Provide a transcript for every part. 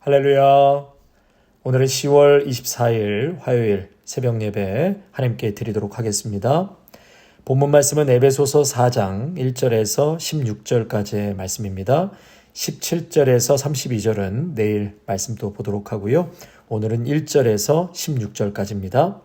할렐루야. 오늘은 10월 24일 화요일 새벽 예배 하나님께 드리도록 하겠습니다. 본문 말씀은 에베소서 4장 1절에서 16절까지의 말씀입니다. 17절에서 32절은 내일 말씀도 보도록 하고요. 오늘은 1절에서 16절까지입니다.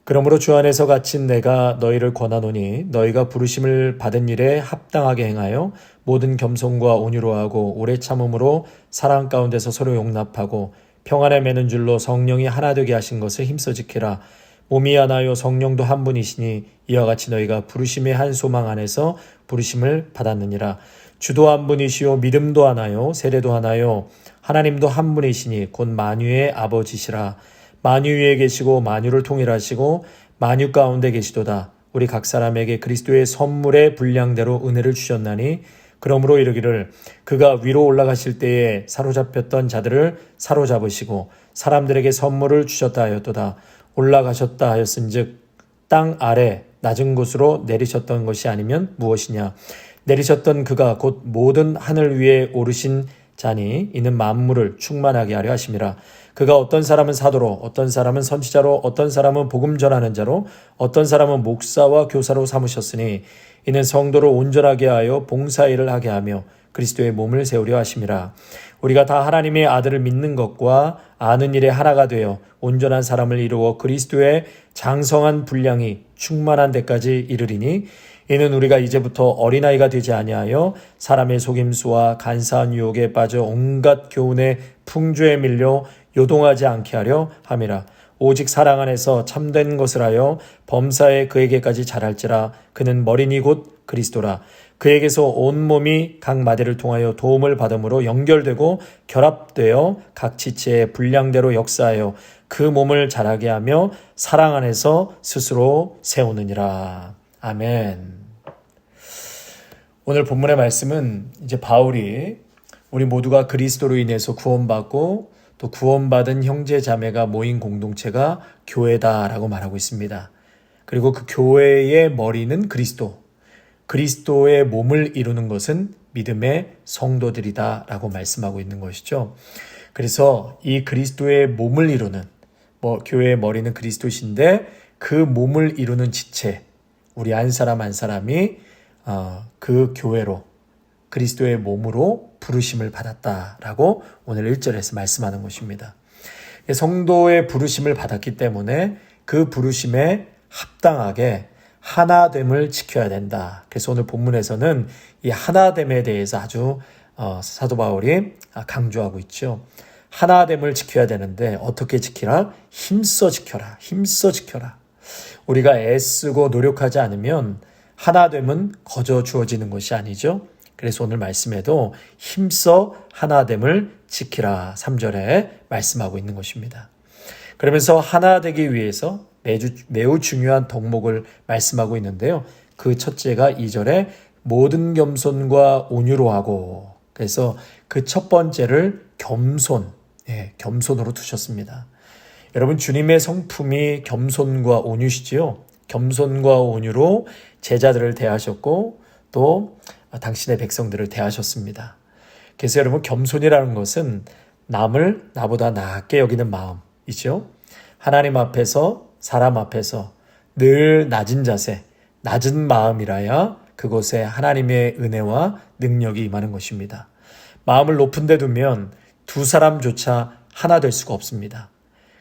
그러므로 주 안에서 갇힌 내가 너희를 권하노니 너희가 부르심을 받은 일에 합당하게 행하여 모든 겸손과 온유로 하고 오래 참음으로 사랑 가운데서 서로 용납하고 평안에 매는 줄로 성령이 하나 되게 하신 것을 힘써 지키라. 몸이 하나요 성령도 한 분이시니 이와 같이 너희가 부르심의 한 소망 안에서 부르심을 받았느니라. 주도 한 분이시요 믿음도 하나요 세례도 하나요 하나님도 한 분이시니 곧 만유의 아버지시라. 만유 위에 계시고 만유를 통일하시고 만유 가운데 계시도다. 우리 각 사람에게 그리스도의 선물의 분량대로 은혜를 주셨나니 그러므로 이르기를 그가 위로 올라가실 때에 사로잡혔던 자들을 사로잡으시고 사람들에게 선물을 주셨다 하였도다. 올라가셨다 하였은즉 땅 아래 낮은 곳으로 내리셨던 것이 아니면 무엇이냐. 내리셨던 그가 곧 모든 하늘 위에 오르신 자니 이는 만물을 충만하게 하려 하심이라. 그가 어떤 사람은 사도로 어떤 사람은 선지자로 어떤 사람은 복음 전하는 자로 어떤 사람은 목사와 교사로 삼으셨으니 이는 성도를 온전하게 하여 봉사일을 하게 하며 그리스도의 몸을 세우려 하심이라. 우리가 다 하나님의 아들을 믿는 것과 아는 일에 하나가 되어 온전한 사람을 이루어 그리스도의 장성한 분량이 충만한 데까지 이르리니 이는 우리가 이제부터 어린아이가 되지 아니하여 사람의 속임수와 간사한 유혹에 빠져 온갖 교훈의 풍조에 밀려 요동하지 않게 하려 함이라. 오직 사랑 안에서 참된 것을 하여 범사에 그에게까지 자랄지라. 그는 머리니 곧 그리스도라. 그에게서 온 몸이 각 마디를 통하여 도움을 받음으로 연결되고 결합되어 각 지체의 분량대로 역사하여 그 몸을 자라게 하며 사랑 안에서 스스로 세우느니라. 아멘. 오늘 본문의 말씀은 이제 바울이 우리 모두가 그리스도로 인해서 구원받고 또 구원받은 형제 자매가 모인 공동체가 교회다라고 말하고 있습니다. 그리고 그 교회의 머리는 그리스도, 그리스도의 몸을 이루는 것은 믿음의 성도들이다라고 말씀하고 있는 것이죠. 그래서 이 그리스도의 몸을 이루는 교회의 머리는 그리스도신데 그 몸을 이루는 지체, 우리 한 사람 한 사람이 그 교회로 그리스도의 몸으로 부르심을 받았다라고 오늘 1절에서 말씀하는 것입니다. 성도의 부르심을 받았기 때문에 그 부르심에 합당하게 하나됨을 지켜야 된다. 그래서 오늘 본문에서는 이 하나됨에 대해서 아주 사도 바울이 강조하고 있죠. 하나됨을 지켜야 되는데 어떻게 지키라? 힘써 지켜라. 힘써 지켜라. 우리가 애쓰고 노력하지 않으면 하나됨은 거저 주어지는 것이 아니죠. 그래서 오늘 말씀에도 힘써 하나됨을 지키라 3절에 말씀하고 있는 것입니다. 그러면서 하나 되기 위해서 매우 중요한 덕목을 말씀하고 있는데요. 그 첫째가 2절에 모든 겸손과 온유로 하고, 그래서 그 첫 번째를 겸손으로 두셨습니다. 여러분, 주님의 성품이 겸손과 온유시지요. 겸손과 온유로 제자들을 대하셨고 또 당신의 백성들을 대하셨습니다. 그래서 여러분, 겸손이라는 것은 남을 나보다 낮게 여기는 마음이죠. 하나님 앞에서 사람 앞에서 늘 낮은 자세, 낮은 마음이라야 그곳에 하나님의 은혜와 능력이 임하는 것입니다. 마음을 높은 데 두면 두 사람조차 하나 될 수가 없습니다.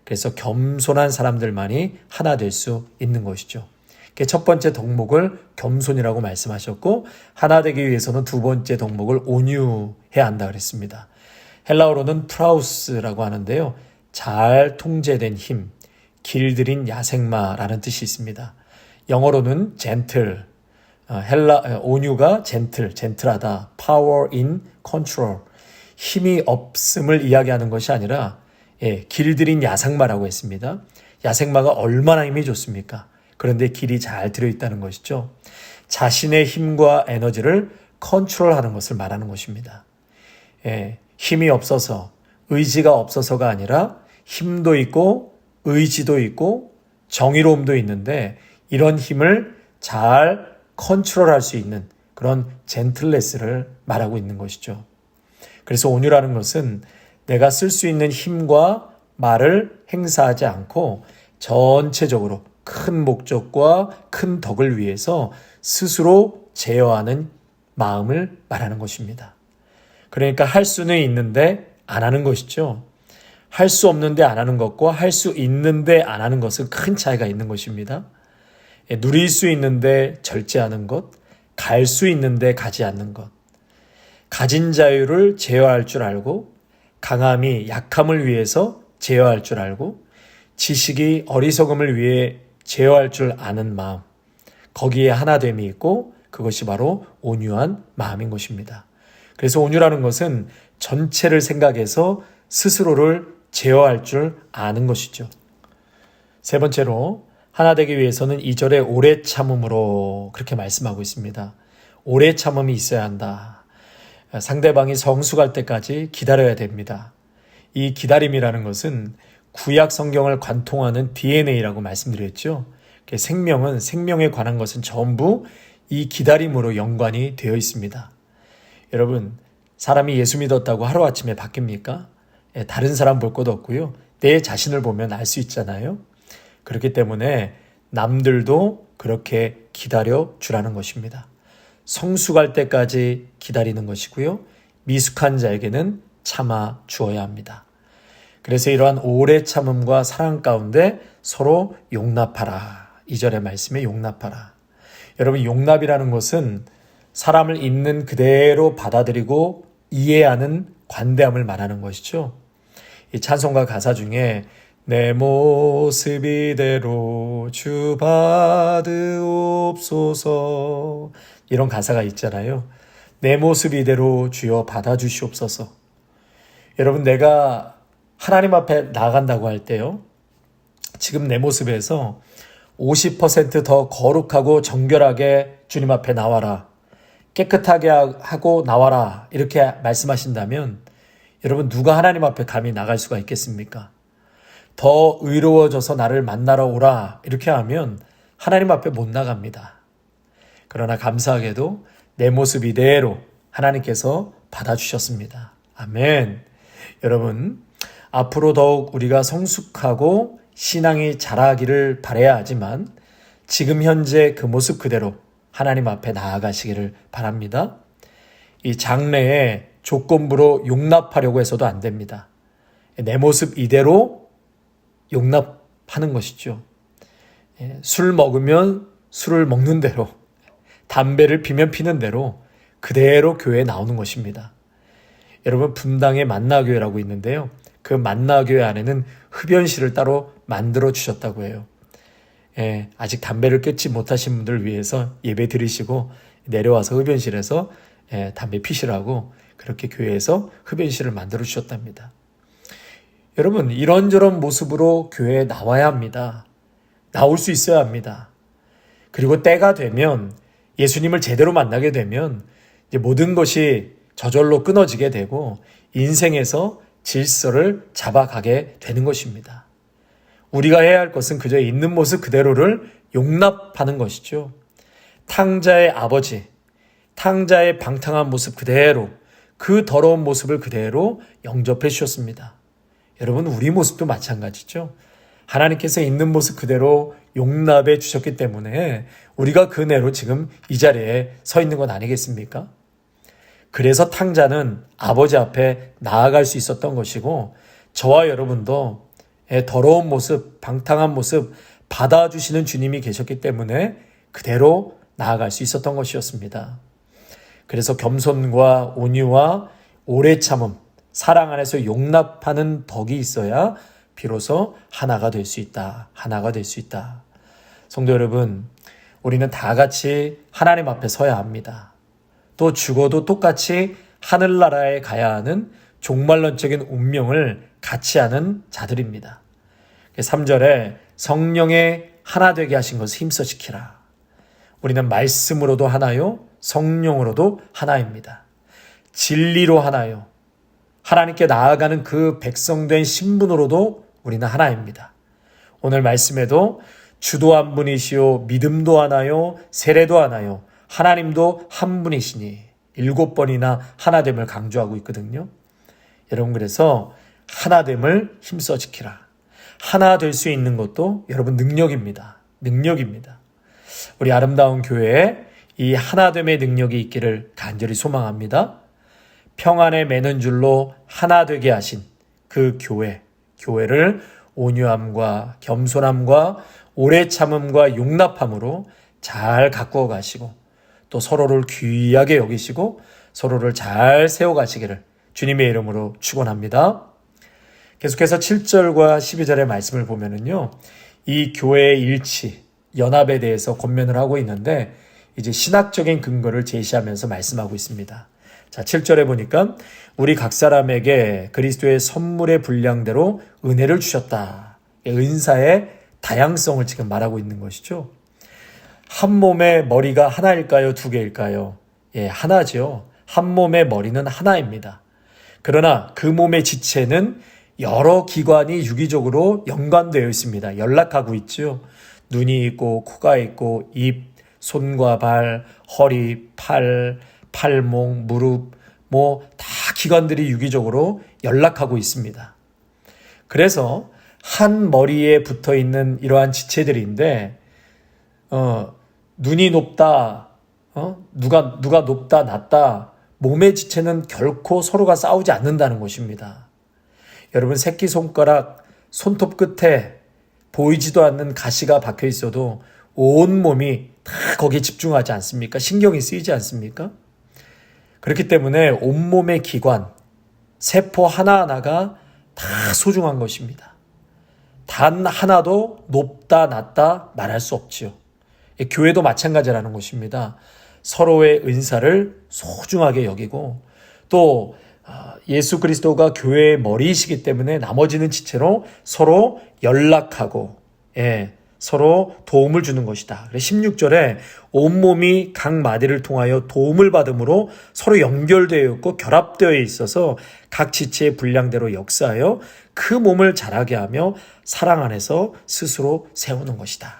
그래서 겸손한 사람들만이 하나 될 수 있는 것이죠. 첫 번째 덕목을 겸손이라고 말씀하셨고, 하나 되기 위해서는 두 번째 덕목을 온유해야 한다 그랬습니다. 헬라어로는 프라우스라고 하는데요. 잘 통제된 힘, 길들인 야생마라는 뜻이 있습니다. 영어로는 gentle, 온유가 젠틀하다, power in control, 힘이 없음을 이야기하는 것이 아니라 길들인 야생마라고 했습니다. 야생마가 얼마나 힘이 좋습니까? 그런데 길이 잘 들어있다는 것이죠. 자신의 힘과 에너지를 컨트롤하는 것을 말하는 것입니다. 힘이 없어서, 의지가 없어서가 아니라 힘도 있고 의지도 있고 정의로움도 있는데 이런 힘을 잘 컨트롤할 수 있는 그런 젠틀레스를 말하고 있는 것이죠. 그래서 온유라는 것은 내가 쓸 수 있는 힘과 말을 행사하지 않고 전체적으로 큰 목적과 큰 덕을 위해서 스스로 제어하는 마음을 말하는 것입니다. 그러니까 할 수는 있는데 안 하는 것이죠. 할 수 없는데 안 하는 것과 할 수 있는데 안 하는 것은 큰 차이가 있는 것입니다. 누릴 수 있는데 절제하는 것, 갈 수 있는데 가지 않는 것, 가진 자유를 제어할 줄 알고 강함이 약함을 위해서 제어할 줄 알고 지식이 어리석음을 위해 제어할 줄 아는 마음, 거기에 하나됨이 있고 그것이 바로 온유한 마음인 것입니다. 그래서 온유라는 것은 전체를 생각해서 스스로를 제어할 줄 아는 것이죠. 세 번째로 하나 되기 위해서는 2절에 오래 참음으로 그렇게 말씀하고 있습니다. 오래 참음이 있어야 한다. 상대방이 성숙할 때까지 기다려야 됩니다. 이 기다림이라는 것은 구약 성경을 관통하는 DNA라고 말씀드렸죠. 생명은 생명에 관한 것은 전부 이 기다림으로 연관이 되어 있습니다. 여러분, 사람이 예수 믿었다고 하루아침에 바뀝니까? 다른 사람 볼 것도 없고요. 내 자신을 보면 알 수 있잖아요. 그렇기 때문에 남들도 그렇게 기다려 주라는 것입니다. 성숙할 때까지 기다리는 것이고요. 미숙한 자에게는 참아 주어야 합니다. 그래서 이러한 오래 참음과 사랑 가운데 서로 용납하라. 2절의 말씀에 용납하라. 여러분, 용납이라는 것은 사람을 있는 그대로 받아들이고 이해하는 관대함을 말하는 것이죠. 이 찬송가 가사 중에 내 모습 이대로 주 받으옵소서 이런 가사가 있잖아요. 내 모습 이대로 주여 받아주시옵소서. 여러분, 내가 하나님 앞에 나간다고 할 때요, 지금 내 모습에서 50% 더 거룩하고 정결하게 주님 앞에 나와라, 깨끗하게 하고 나와라 이렇게 말씀하신다면 여러분, 누가 하나님 앞에 감히 나갈 수가 있겠습니까? 더 의로워져서 나를 만나러 오라 이렇게 하면 하나님 앞에 못 나갑니다. 그러나 감사하게도 내 모습 이대로 하나님께서 받아주셨습니다. 아멘. 여러분, 앞으로 더욱 우리가 성숙하고 신앙이 자라기를 바라야 하지만 지금 현재 그 모습 그대로 하나님 앞에 나아가시기를 바랍니다. 이 장래에 조건부로 용납하려고 해서도 안 됩니다. 내 모습 이대로 용납하는 것이죠. 술 먹으면 술을 먹는 대로, 담배를 피면 피는 대로 그대로 교회에 나오는 것입니다. 여러분, 분당에 만나교회라고 있는데요. 그 만나교회 안에는 흡연실을 따로 만들어 주셨다고 해요. 아직 담배를 끊지 못하신 분들을 위해서 예배 드리시고 내려와서 흡연실에서 담배 피시라고 그렇게 교회에서 흡연실을 만들어 주셨답니다. 여러분, 이런저런 모습으로 교회에 나와야 합니다. 나올 수 있어야 합니다. 그리고 때가 되면 예수님을 제대로 만나게 되면 이제 모든 것이 저절로 끊어지게 되고 인생에서 질서를 잡아가게 되는 것입니다. 우리가 해야 할 것은 그저 있는 모습 그대로를 용납하는 것이죠. 탕자의 아버지, 탕자의 방탕한 모습 그대로, 그 더러운 모습을 그대로 영접해 주셨습니다. 여러분, 우리 모습도 마찬가지죠. 하나님께서 있는 모습 그대로 용납해 주셨기 때문에 우리가 그 내로 지금 이 자리에 서 있는 건 아니겠습니까? 그래서 탕자는 아버지 앞에 나아갈 수 있었던 것이고 저와 여러분도 더러운 모습, 방탕한 모습 받아주시는 주님이 계셨기 때문에 그대로 나아갈 수 있었던 것이었습니다. 그래서 겸손과 온유와 오래 참음, 사랑 안에서 용납하는 덕이 있어야 비로소 하나가 될 수 있다. 하나가 될 수 있다. 성도 여러분, 우리는 다 같이 하나님 앞에 서야 합니다. 또 죽어도 똑같이 하늘나라에 가야 하는 종말론적인 운명을 같이 하는 자들입니다. 3절에 성령의 하나 되게 하신 것을 힘써 지키라. 우리는 말씀으로도 하나요, 성령으로도 하나입니다. 진리로 하나요, 하나님께 나아가는 그 백성된 신분으로도 우리는 하나입니다. 오늘 말씀에도 주도 한 분이시요 믿음도 하나요 세례도 하나요 하나님도 한 분이시니 7번이나 하나됨을 강조하고 있거든요. 여러분, 그래서 하나됨을 힘써 지키라. 하나 될 수 있는 것도 여러분 능력입니다. 능력입니다. 우리 아름다운 교회에 이 하나됨의 능력이 있기를 간절히 소망합니다. 평안에 매는 줄로 하나 되게 하신 그 교회를 온유함과 겸손함과 오래 참음과 용납함으로 잘 가꾸어 가시고 또 서로를 귀하게 여기시고 서로를 잘 세워 가시기를 주님의 이름으로 축원합니다. 계속해서 7절과 12절의 말씀을 보면은요, 이 교회의 일치, 연합에 대해서 권면을 하고 있는데 이제 신학적인 근거를 제시하면서 말씀하고 있습니다. 자, 7절에 보니까 우리 각 사람에게 그리스도의 선물의 분량대로 은혜를 주셨다. 은사의 다양성을 지금 말하고 있는 것이죠. 한 몸의 머리가 하나일까요? 두 개일까요? 예, 하나죠. 한 몸의 머리는 하나입니다. 그러나 그 몸의 지체는 여러 기관이 유기적으로 연관되어 있습니다. 연락하고 있죠. 눈이 있고 코가 있고 입, 손과 발, 허리, 팔, 팔목, 무릎, 다 기관들이 유기적으로 연락하고 있습니다. 그래서 한 머리에 붙어 있는 이러한 지체들인데, 눈이 높다, 누가 높다, 낮다, 몸의 지체는 결코 서로가 싸우지 않는다는 것입니다. 여러분, 새끼손가락, 손톱 끝에 보이지도 않는 가시가 박혀 있어도 온 몸이 다 거기에 집중하지 않습니까? 신경이 쓰이지 않습니까? 그렇기 때문에 온몸의 기관, 세포 하나하나가 다 소중한 것입니다. 단 하나도 높다, 낮다 말할 수 없지요. 교회도 마찬가지라는 것입니다. 서로의 은사를 소중하게 여기고 또 예수 그리스도가 교회의 머리이시기 때문에 나머지는 지체로 서로 연락하고 서로 도움을 주는 것이다. 16절에 온몸이 각 마디를 통하여 도움을 받음으로 서로 연결되어 있고 결합되어 있어서 각 지체의 분량대로 역사하여 그 몸을 자라게 하며 사랑 안에서 스스로 세우는 것이다.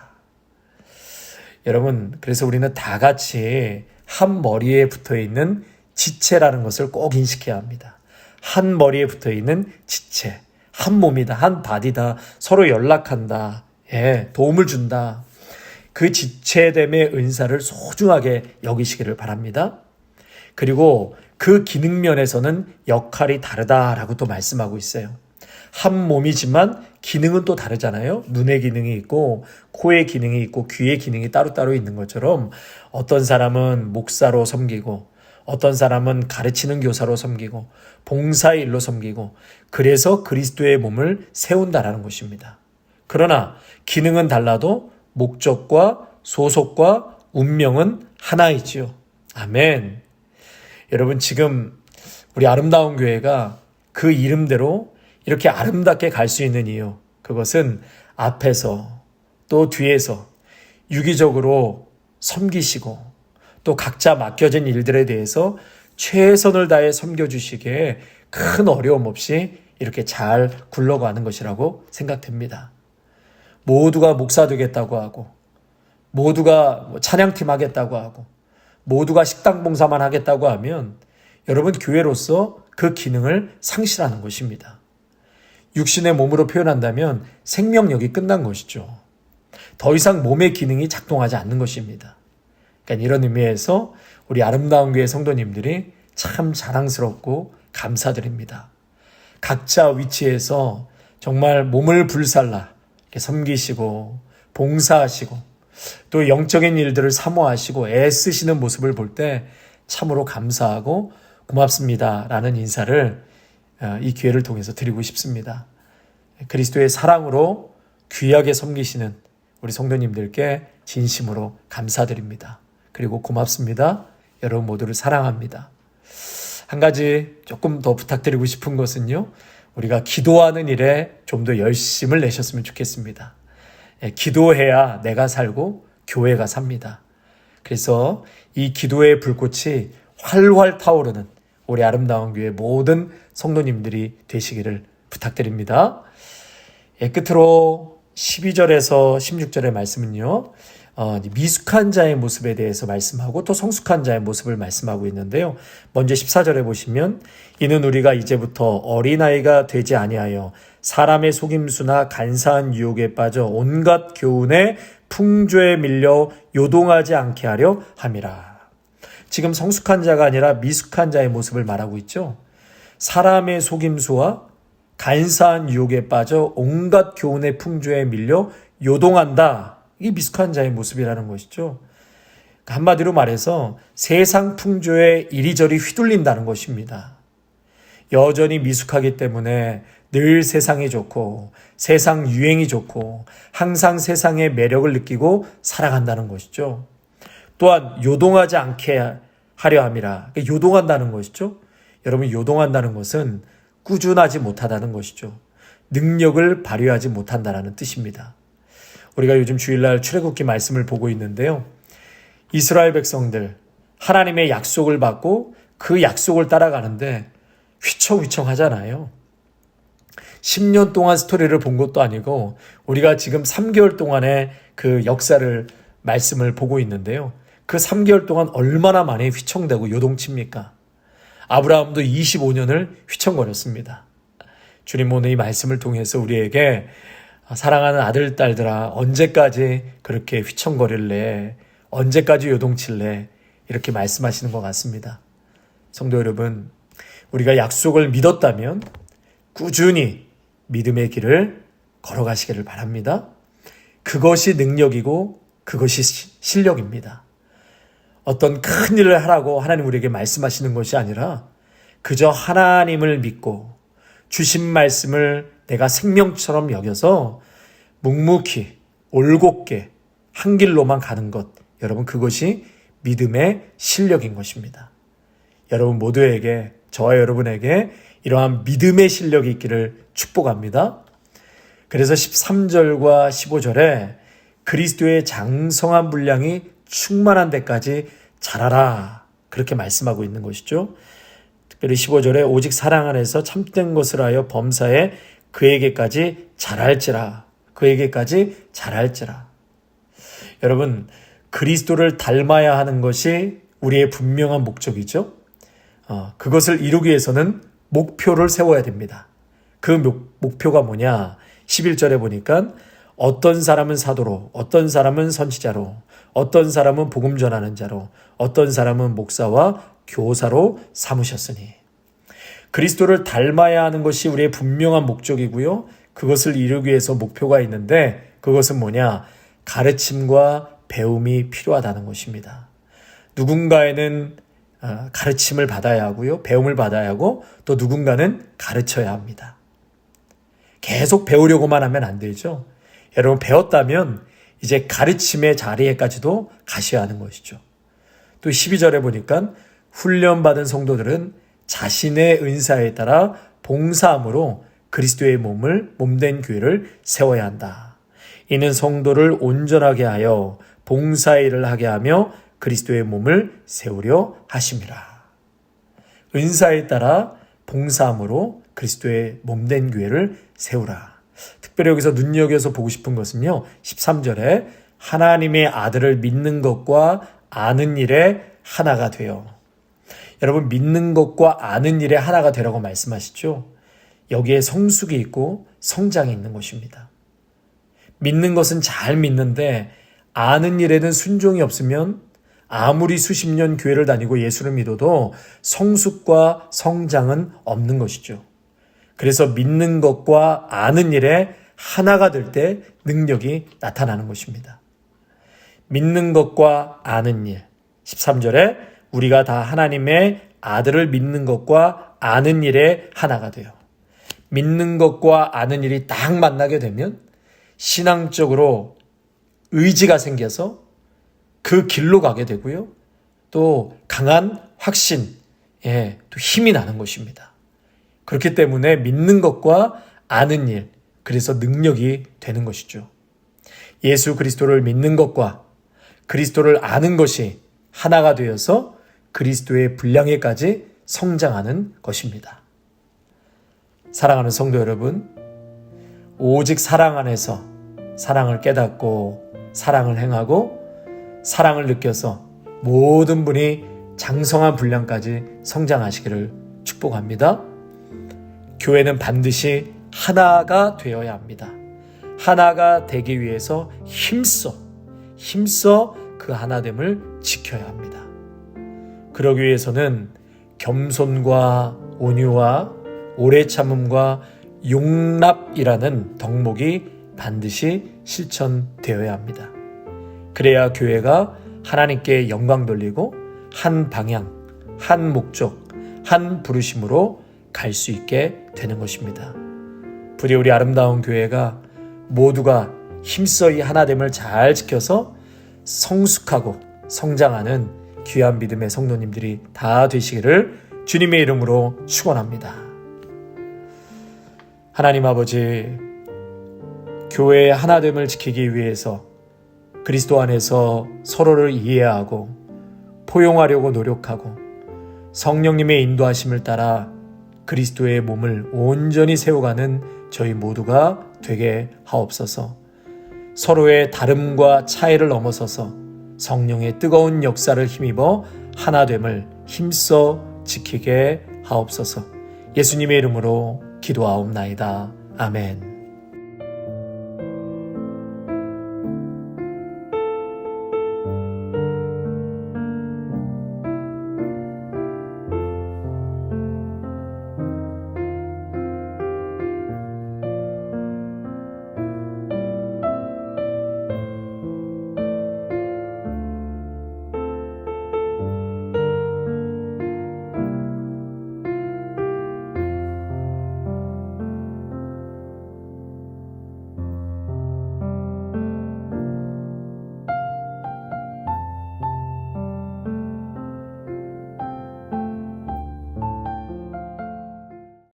여러분, 그래서 우리는 다 같이 한 머리에 붙어 있는 지체라는 것을 꼭 인식해야 합니다. 한 머리에 붙어 있는 지체, 한 몸이다, 한 바디다, 서로 연락한다, 도움을 준다. 그 지체됨의 은사를 소중하게 여기시기를 바랍니다. 그리고 그 기능 면에서는 역할이 다르다라고 또 말씀하고 있어요. 한 몸이지만 기능은 또 다르잖아요. 눈의 기능이 있고 코의 기능이 있고 귀의 기능이 따로따로 있는 것처럼 어떤 사람은 목사로 섬기고 어떤 사람은 가르치는 교사로 섬기고 봉사일로 섬기고 그래서 그리스도의 몸을 세운다라는 것입니다. 그러나 기능은 달라도 목적과 소속과 운명은 하나이지요. 아멘. 여러분, 지금 우리 아름다운 교회가 그 이름대로 이렇게 아름답게 갈 수 있는 이유, 그것은 앞에서 또 뒤에서 유기적으로 섬기시고 또 각자 맡겨진 일들에 대해서 최선을 다해 섬겨주시기에 큰 어려움 없이 이렇게 잘 굴러가는 것이라고 생각됩니다. 모두가 목사 되겠다고 하고 모두가 찬양팀 하겠다고 하고 모두가 식당 봉사만 하겠다고 하면 여러분, 교회로서 그 기능을 상실하는 것입니다. 육신의 몸으로 표현한다면 생명력이 끝난 것이죠. 더 이상 몸의 기능이 작동하지 않는 것입니다. 그러니까 이런 의미에서 우리 아름다운 교회 성도님들이 참 자랑스럽고 감사드립니다. 각자 위치에서 정말 몸을 불살라 이렇게 섬기시고 봉사하시고 또 영적인 일들을 사모하시고 애쓰시는 모습을 볼 때 참으로 감사하고 고맙습니다라는 인사를 이 기회를 통해서 드리고 싶습니다. 그리스도의 사랑으로 귀하게 섬기시는 우리 성도님들께 진심으로 감사드립니다. 그리고 고맙습니다. 여러분 모두를 사랑합니다. 한 가지 조금 더 부탁드리고 싶은 것은요, 우리가 기도하는 일에 좀 더 열심을 내셨으면 좋겠습니다. 기도해야 내가 살고 교회가 삽니다. 그래서 이 기도의 불꽃이 활활 타오르는 우리 아름다운 교회 모든 성도님들이 되시기를 부탁드립니다. 끝으로 12절에서 16절의 말씀은요, 미숙한 자의 모습에 대해서 말씀하고 또 성숙한 자의 모습을 말씀하고 있는데요. 먼저 14절에 보시면 이는 우리가 이제부터 어린아이가 되지 아니하여 사람의 속임수나 간사한 유혹에 빠져 온갖 교훈의 풍조에 밀려 요동하지 않게 하려 함이라. 지금 성숙한 자가 아니라 미숙한 자의 모습을 말하고 있죠. 사람의 속임수와 간사한 유혹에 빠져 온갖 교훈의 풍조에 밀려 요동한다. 이게 미숙한 자의 모습이라는 것이죠. 한마디로 말해서 세상 풍조에 이리저리 휘둘린다는 것입니다. 여전히 미숙하기 때문에 늘 세상이 좋고 세상 유행이 좋고 항상 세상의 매력을 느끼고 살아간다는 것이죠. 또한 요동하지 않게 하려 함이라. 요동한다는 것이죠. 여러분, 요동한다는 것은 꾸준하지 못하다는 것이죠. 능력을 발휘하지 못한다는 뜻입니다. 우리가 요즘 주일날 출애굽기 말씀을 보고 있는데요. 이스라엘 백성들 하나님의 약속을 받고 그 약속을 따라가는데 휘청휘청하잖아요. 10년 동안 스토리를 본 것도 아니고 우리가 지금 3개월 동안의 그 역사를 말씀을 보고 있는데요. 그 3개월 동안 얼마나 많이 휘청대고 요동칩니까? 아브라함도 25년을 휘청거렸습니다. 주님 오늘 이 말씀을 통해서 우리에게 사랑하는 아들, 딸들아, 언제까지 그렇게 휘청거릴래? 언제까지 요동칠래? 이렇게 말씀하시는 것 같습니다. 성도 여러분, 우리가 약속을 믿었다면 꾸준히 믿음의 길을 걸어가시기를 바랍니다. 그것이 능력이고 그것이 실력입니다. 어떤 큰 일을 하라고 하나님 우리에게 말씀하시는 것이 아니라 그저 하나님을 믿고 주신 말씀을 내가 생명처럼 여겨서 묵묵히 올곧게 한 길로만 가는 것, 여러분 그것이 믿음의 실력인 것입니다. 여러분 모두에게, 저와 여러분에게 이러한 믿음의 실력이 있기를 축복합니다. 그래서 13절과 15절에 그리스도의 장성한 분량이 충만한 데까지 자라라, 그렇게 말씀하고 있는 것이죠. 특별히 15절에 오직 사랑 안에서 참된 것을 하여 범사에 그에게까지 자랄지라. 그에게까지 자랄지라. 여러분, 그리스도를 닮아야 하는 것이 우리의 분명한 목적이죠. 그것을 이루기 위해서는 목표를 세워야 됩니다. 그 목표가 뭐냐? 11절에 보니까 어떤 사람은 사도로, 어떤 사람은 선지자로, 어떤 사람은 복음 전하는 자로, 어떤 사람은 목사와 교사로 삼으셨으니. 그리스도를 닮아야 하는 것이 우리의 분명한 목적이고요. 그것을 이루기 위해서 목표가 있는데 그것은 뭐냐? 가르침과 배움이 필요하다는 것입니다. 누군가에는 가르침을 받아야 하고요. 배움을 받아야 하고 또 누군가는 가르쳐야 합니다. 계속 배우려고만 하면 안 되죠. 여러분 배웠다면 이제 가르침의 자리에까지도 가셔야 하는 것이죠. 또 12절에 보니까 훈련받은 성도들은 자신의 은사에 따라 봉사함으로 그리스도의 몸된 교회를 세워야 한다. 이는 성도를 온전하게 하여 봉사일을 하게 하며 그리스도의 몸을 세우려 하심이라. 은사에 따라 봉사함으로 그리스도의 몸된 교회를 세우라. 특별히 여기서 눈여겨서 보고 싶은 것은요. 13절에 하나님의 아들을 믿는 것과 아는 일에 하나가 되어. 여러분 믿는 것과 아는 일에 하나가 되라고 말씀하시죠. 여기에 성숙이 있고 성장이 있는 것입니다. 믿는 것은 잘 믿는데 아는 일에는 순종이 없으면 아무리 수십 년 교회를 다니고 예수를 믿어도 성숙과 성장은 없는 것이죠. 그래서 믿는 것과 아는 일에 하나가 될 때 능력이 나타나는 것입니다. 믿는 것과 아는 일. 13절에 우리가 다 하나님의 아들을 믿는 것과 아는 일에 하나가 돼요. 믿는 것과 아는 일이 딱 만나게 되면 신앙적으로 의지가 생겨서 그 길로 가게 되고요. 또 강한 확신, 또 힘이 나는 것입니다. 그렇기 때문에 믿는 것과 아는 일, 그래서 능력이 되는 것이죠. 예수 그리스도를 믿는 것과 그리스도를 아는 것이 하나가 되어서 그리스도의 분량에까지 성장하는 것입니다. 사랑하는 성도 여러분, 오직 사랑 안에서 사랑을 깨닫고 사랑을 행하고 사랑을 느껴서 모든 분이 장성한 분량까지 성장하시기를 축복합니다. 교회는 반드시 하나가 되어야 합니다. 하나가 되기 위해서 힘써 그 하나됨을 지켜야 합니다. 그러기 위해서는 겸손과 온유와 오래 참음과 용납이라는 덕목이 반드시 실천되어야 합니다. 그래야 교회가 하나님께 영광 돌리고 한 방향, 한 목적, 한 부르심으로 갈 수 있게 되는 것입니다. 부디 우리 아름다운 교회가 모두가 힘써 이 하나됨을 잘 지켜서 성숙하고 성장하는 귀한 믿음의 성도님들이 다 되시기를 주님의 이름으로 축원합니다. 하나님 아버지, 교회의 하나됨을 지키기 위해서 그리스도 안에서 서로를 이해하고 포용하려고 노력하고 성령님의 인도하심을 따라 그리스도의 몸을 온전히 세워가는 저희 모두가 되게 하옵소서. 서로의 다름과 차이를 넘어서서 성령의 뜨거운 역사를 힘입어 하나됨을 힘써 지키게 하옵소서. 예수님의 이름으로 기도하옵나이다. 아멘.